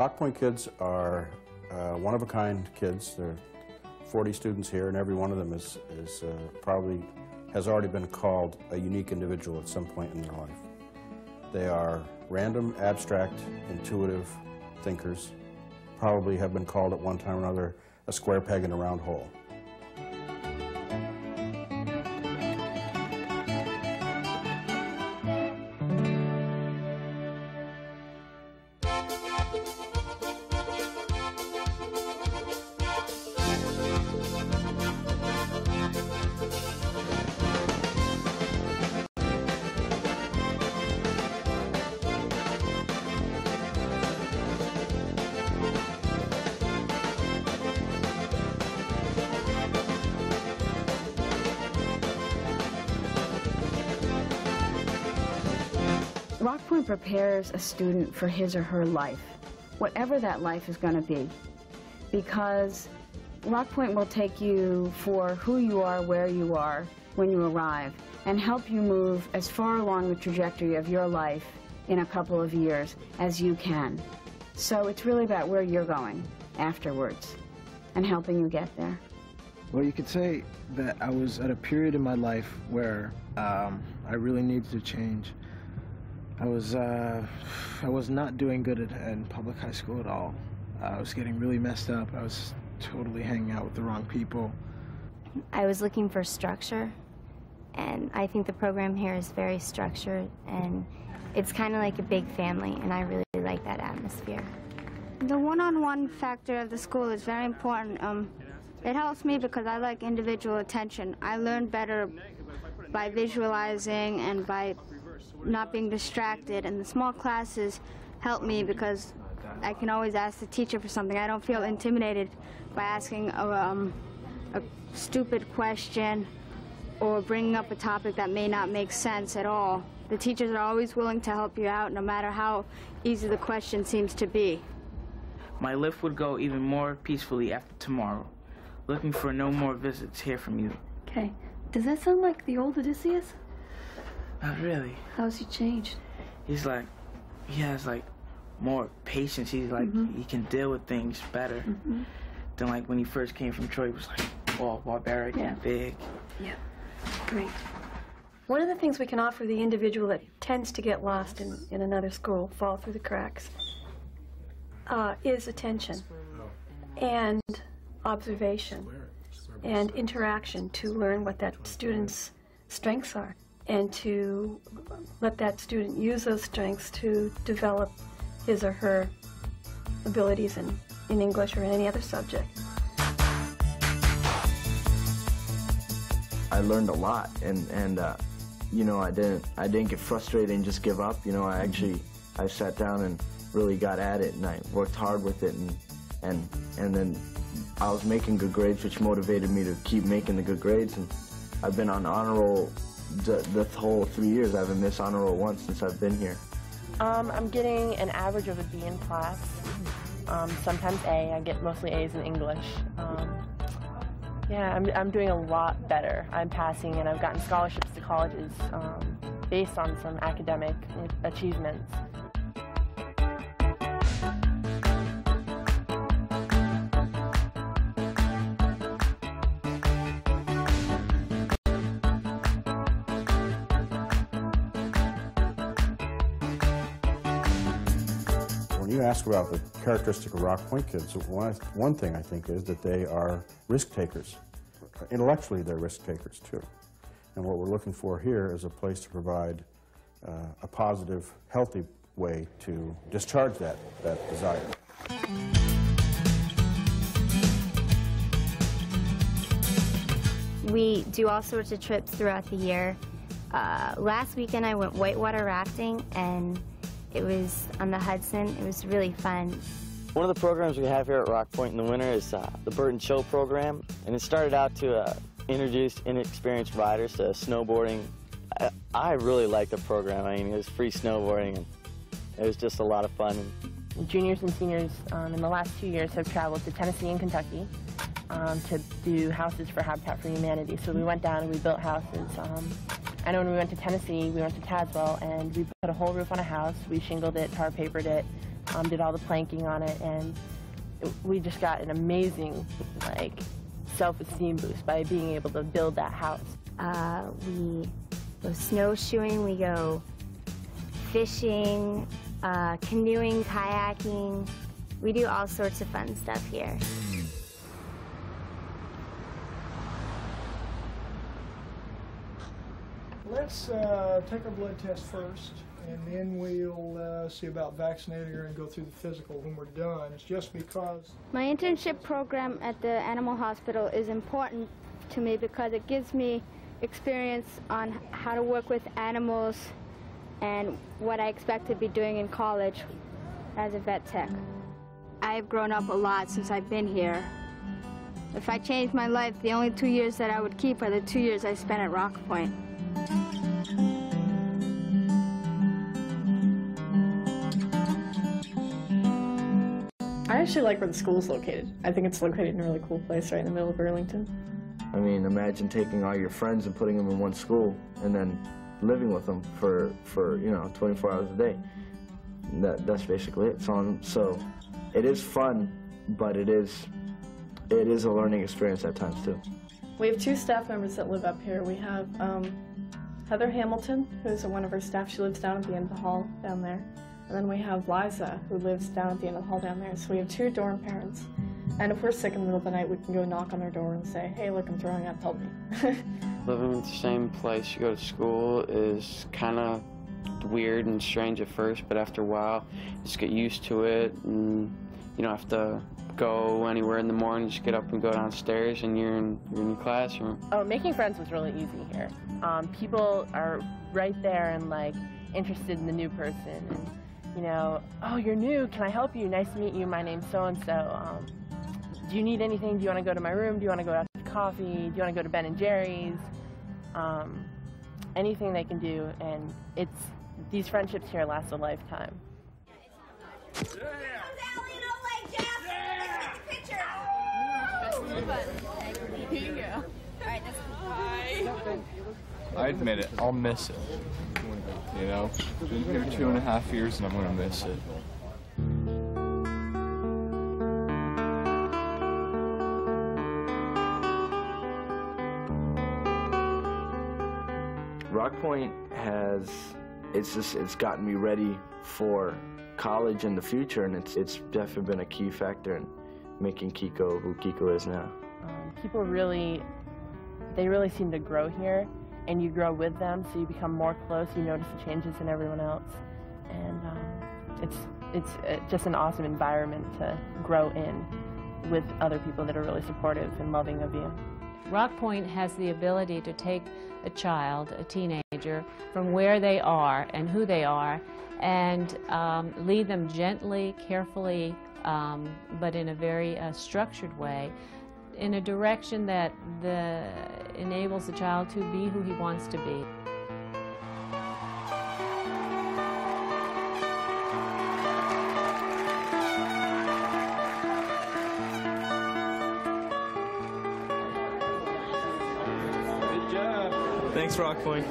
Rock Point kids are one-of-a-kind kids. There are 40 students here, and every one of them probably has already been called a unique individual at some point in their life. They are random, abstract, intuitive thinkers, probably have been called at one time or another a square peg in a round hole. Rock Point prepares a student for his or her life, whatever that life is going to be, because Rock Point will take you for who you are, where you are, when you arrive, and help you move as far along the trajectory of your life in a couple of years as you can. So it's really about where you're going afterwards and helping you get there. Well, you could say that I was at a period in my life where I really needed to change. I was not doing good in public high school at all. I was getting really messed up. I was totally hanging out with the wrong people. I was looking for structure, and I think the program here is very structured, and it's kind of like a big family, and I really like that atmosphere. The one-on-one factor of the school is very important. It helps me because I like individual attention. I learn better by visualizing and by not being distracted, and the small classes help me because I can always ask the teacher for something. I don't feel intimidated by asking a stupid question or bringing up a topic that may not make sense at all. The teachers are always willing to help you out, no matter how easy the question seems to be. My life would go even more peacefully after tomorrow. Looking for no more visits here from you. Okay. Does that sound like the old Odysseus? Not really. How's he changed? He has more patience. He's he can deal with things better than like when he first came from Troy. He was like all barbaric and big. Yeah, great. One of the things we can offer the individual that tends to get lost in another school, fall through the cracks, is attention and observation and interaction to learn what that student's strengths are, and to let that student use those strengths to develop his or her abilities in English or in any other subject. I learned a lot, and you know, I didn't get frustrated and just give up. You know, I sat down and really got at it, and I worked hard with it, and then I was making good grades, which motivated me to keep making the good grades, and I've been on honor roll the whole 3 years. I haven't missed honor roll once since I've been here. I'm getting an average of a B in class, sometimes A. I get mostly A's in English. Yeah, I'm doing a lot better. I'm passing, and I've gotten scholarships to colleges based on some academic achievements. When you ask about the characteristic of Rock Point kids, one thing I think is that they are risk takers. Intellectually, they're risk takers too. And what we're looking for here is a place to provide a positive, healthy way to discharge that desire. We do all sorts of trips throughout the year. Last weekend I went whitewater rafting, and it was on the Hudson. It was really fun. One of the programs we have here at Rock Point in the winter is the Bert and Chill program, and it started out to introduce inexperienced riders to snowboarding. I really liked the program. I mean, it was free snowboarding, and it was just a lot of fun. Juniors and seniors in the last 2 years have traveled to Tennessee and Kentucky to do houses for Habitat for Humanity. So we went down and we built houses. I know when we went to Tennessee, we went to Tazewell, and we put a whole roof on a house. We shingled it, tar papered it, did all the planking on it, and we just got an amazing, like, self-esteem boost by being able to build that house. We go snowshoeing, we go fishing, canoeing, kayaking. We do all sorts of fun stuff here. Let's take our blood test first, and then we'll see about vaccinating her and go through the physical when we're done. It's just because My internship program at the animal hospital is important to me because it gives me experience on how to work with animals and what I expect to be doing in college as a vet tech. I've grown up a lot since I've been here. If I changed my life, the only 2 years that I would keep are the 2 years I spent at Rock Point. I actually like where the school's located. I think it's located in a really cool place right in the middle of Burlington. I mean, imagine taking all your friends and putting them in one school and then living with them for 24 hours a day. That's basically it. So it is fun, but it is a learning experience at times too. We have 2 staff members that live up here. We have Heather Hamilton, who's one of our staff. She lives down at the end of the hall down there. And then we have Liza, who lives down at the end of the hall down there. So we have 2 dorm parents. And if we're sick in the middle of the night, we can go knock on their door and say, hey, look, I'm throwing up, help me. Living in the same place you go to school is kind of weird and strange at first, but after a while, you just get used to it, and you don't have to go anywhere in the morning. Just get up and go downstairs, and you're in your classroom. Oh, making friends was really easy here. People are right there and, like, interested in the new person, and, you know, oh, you're new, can I help you? Nice to meet you, my name's so-and-so. Do you need anything? Do you want to go to my room? Do you want to go out to coffee? Do you want to go to Ben & Jerry's? Anything they can do, and these friendships here last a lifetime. I admit it, I'll miss it. You know, been here 2.5 years and I'm gonna miss it. Rock Point it's gotten me ready for college in the future, and it's definitely been a key factor in making Kiko who Kiko is now. People really seem to grow here, and you grow with them, so you become more close. You notice the changes in everyone else, and it's just an awesome environment to grow in with other people that are really supportive and loving of you. Rock Point has the ability to take a child, a teenager, from where they are and who they are, and lead them gently, carefully, but in a very structured way, in a direction that enables the child to be who he wants to be. Thanks, Rock Point.